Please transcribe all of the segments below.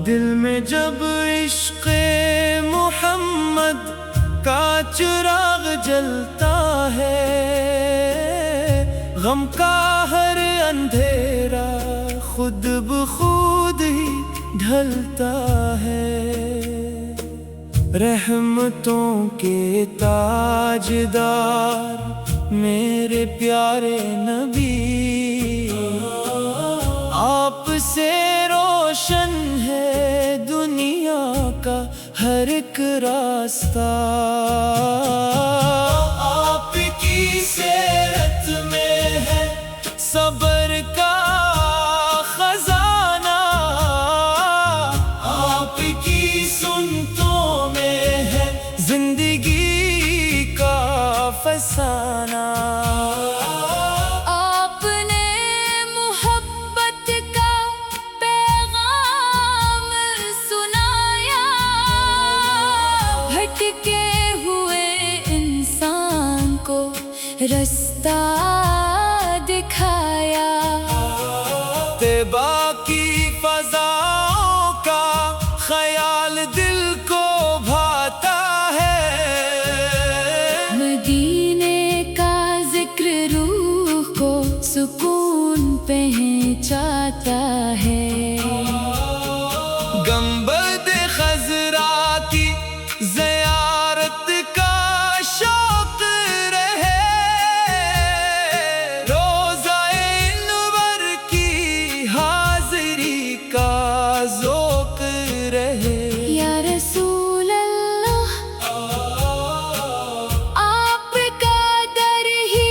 دل میں جب عشق محمد کا چراغ جلتا ہے، غم کا ہر اندھیرا خود بخود ہی ڈھلتا ہے۔ رحمتوں کے تاجدار میرے پیارے نبی، آپ سے روشن ہے دنیا کا ہر ایک راستہ۔ آپ کی سیرت میں ہے صبر کا خزانہ، آپ کی سنتوں میں ہے زندگی کا فسانہ۔ رستہ دکھایا، طیبہ کی فضاؤں کا خیال دل کو بھاتا ہے، مدینے کا ذکر روح کو سکون پہنچاتا ہے۔ گنبد خضرا کی زیارت کا شوق رہے، روضہ انور کی حاضری کا ذوق رہے۔ یا رسول اللہ، آپ کا در ہی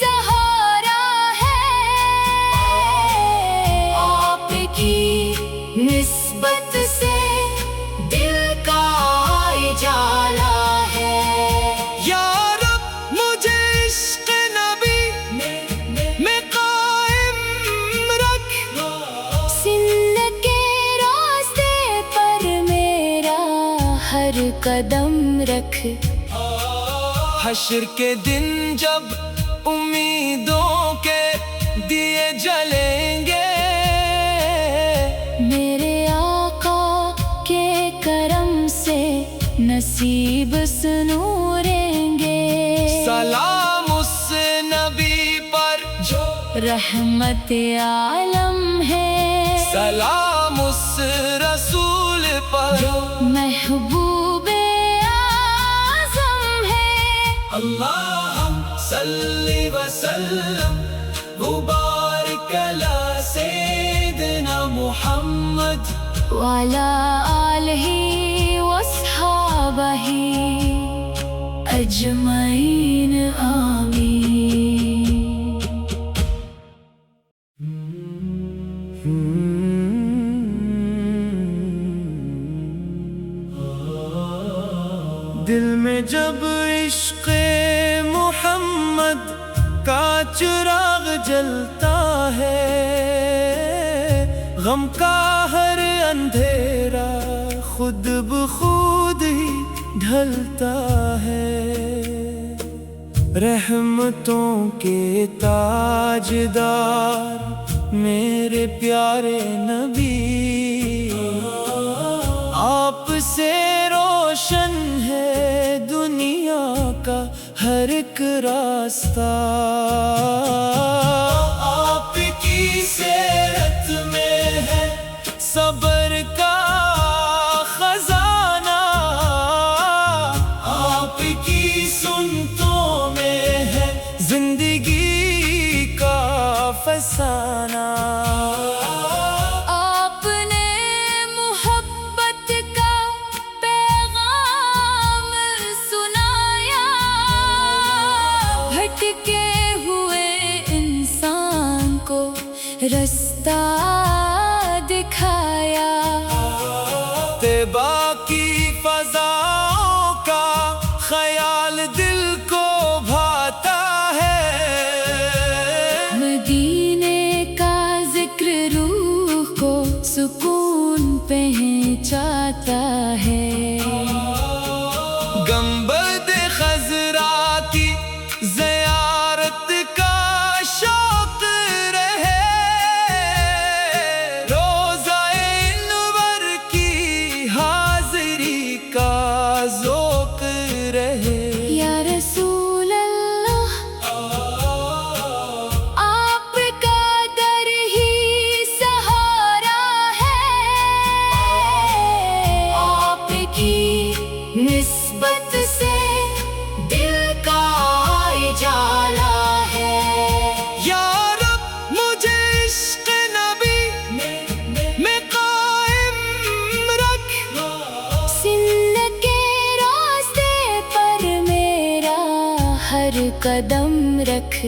سہارا ہے، آپ کی نسبت سے دل کا اجالا ہے۔ یا رب مجھے عشق نبی میں قائم رکھ، سند کے راستے پر میرا ہر قدم رکھ۔ حشر کے دن جب امیدوں کے دیے جلیں گے، میرے آقا کے کرم سے نصیب سنوریں گے۔ سلام اس نبی پر جو رحمت عالم ہے، سلام اس رسول پر جو محبوب اعظم ہے۔ اللہم صلی وسلم مبارک علی سیدنا محمد وعلی آلہ وصحابہ اجمعین، آمین۔ دل میں جب عشق محمد کا چراغ جلتا ہے، غم کا ہر اندھیرا خود بخود ہی ڈھلتا ہے۔ رحمتوں کے تاجدار میرے پیارے نبی، آپ سے روشن ہے دنیا کا ہر ایک راستہ۔ آپ کی سیرت میں ہے صبر کا خزانہ، آپ کی سنتوں میں ہے زندگی کا فسانہ۔ رستہ دکھایا، طیبہ کی فضاؤں کا خیال دل کو بھاتا ہے، مدینے کا ذکر روح کو سکون پہنچاتا ہے۔ گنبد خضرا کی قدم رکھ۔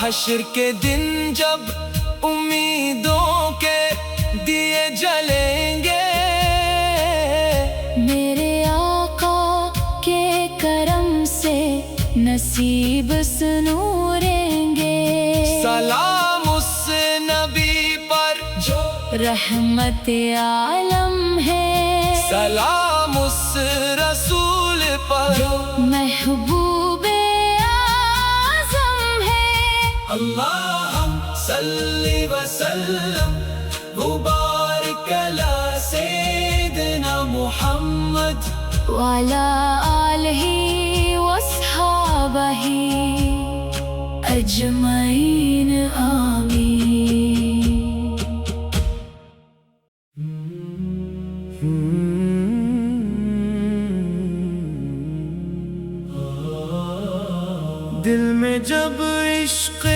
حشر کے دن جب امیدوں کے دیے جلیں گے، میرے آقا کے کرم سے نصیب سنوریں گے۔ سلام اس نبی پر جو رحمت عالم ہے، سلام اس رسول پر جو محبوب اعظم ہے۔ اللہم صلی وسلم مبارک علی سیدنا محمد وعلی آلہ وصحابہ اجمعین آمین۔ دل میں جب عشق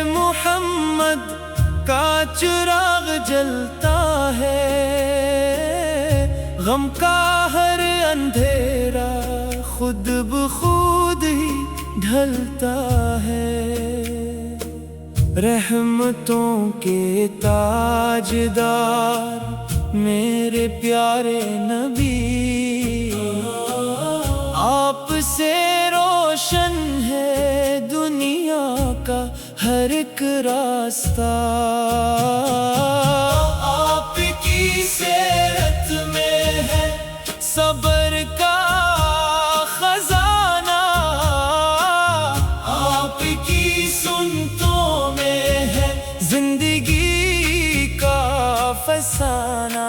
محمد کا چراغ جلتا ہے، غم کا ہر اندھیرا خود بخود ہی ڈھلتا ہے۔ رحمتوں کے تاجدار میرے پیارے نبی، آپ سے روشن ہے دنیا کا ہر ایک راستہ۔ آپ کی سیرت میں ہے صبر کا خزانہ، آپ کی سنتوں میں ہے زندگی کا فسانہ۔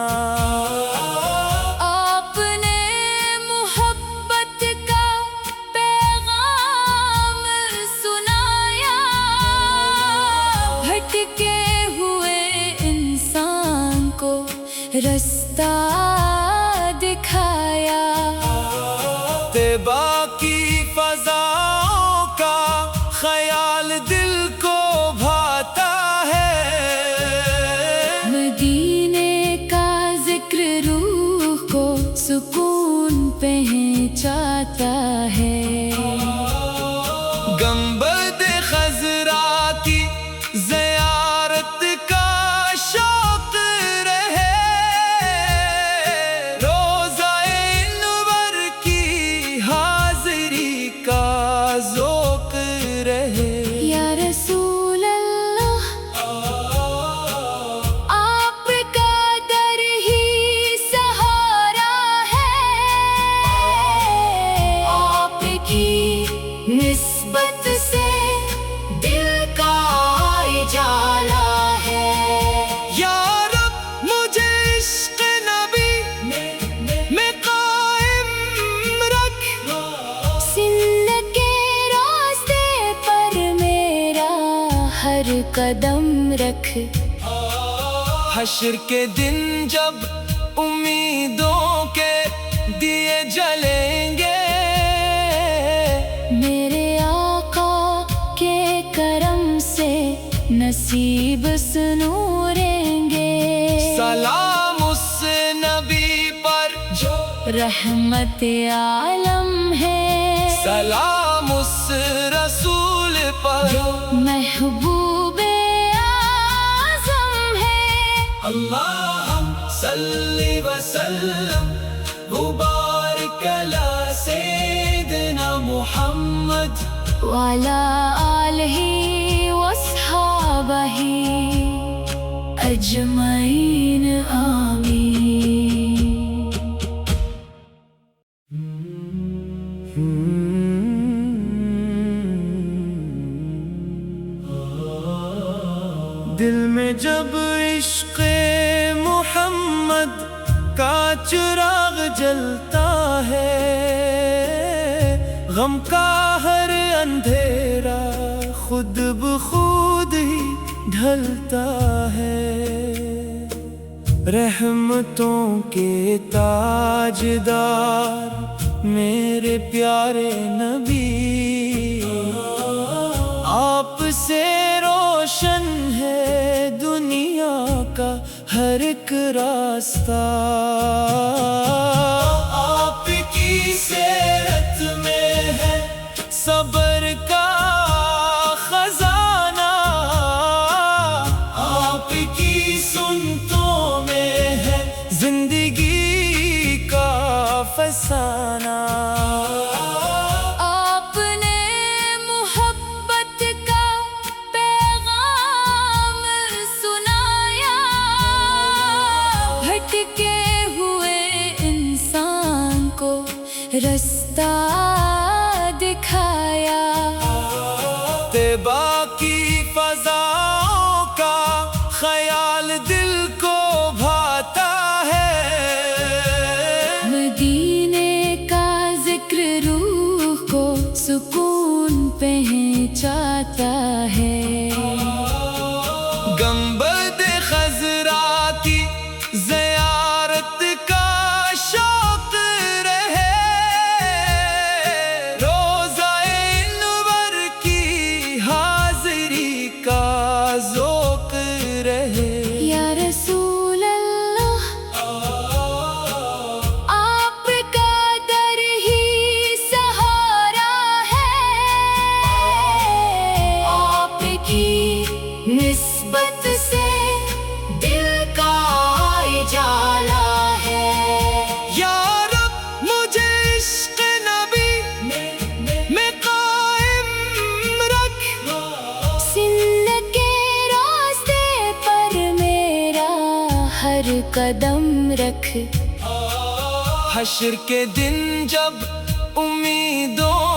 رستہ دکھایا، طیبہ کی فضاؤں کا خیال دل کو بھاتا ہے، مدینے کا ذکر روح کو سکون پہنچاتا ہے۔ گنبد خضرا کی زیارت کا شوق رہے، روضہ انور کی حاضری کا ذوق رہے۔ یا رسول اللہ آپ کا در ہی سہارا ہے، آپ کی نسبت سے دل کا اجالا ہے۔ یا رب مجھے عشق نبی میں قائم رکھ، سن کے راستے پر میرا ہر قدم رکھ۔ حشر کے دن جب امیدوں کے دیے جلیں گے، میرے آقا کے کرم سے نصیب سنوریں گے۔ سلام اس نبی پر جو رحمت عالم ہے، سلام اس رسول پر جو محبوب اعظم ہے۔ اللہم صلی وسلم مبارک علی سیدنا محمد وعلی آلہ وصحابہ اجمعین آمین۔ دل میں جب عشق محمد کا چراغ جلتا ہے، غم کا ہر اندھیرا خود بخود ہی ڈھلتا ہے۔ رحمتوں کے تاجدار میرے پیارے نبی، آپ سے روشن ہے دنیا کا ہر ایک راستہ۔ آپ کی سیرت میں ہے سب رستہ دکھایا، طیبہ کی فضاؤں کا خیال دل کو بھاتا ہے، مدینے کا ذکر روح کو سکون پہنچاتا ہے، گنبد خضرا کی زیارت کا شوق رہے، روضہ انور کی حاضری کا ذوق رہے۔ یا رسول اللہ آپ کا در ہی سہارا ہے، آپ کی نسبت سے دل کا اجالا ہے، یا رب مجھے عشق نبی میں قائم رکھ، سند کے راستے پر میرا ہر قدم رکھ، حشر کے دن جب امیدوں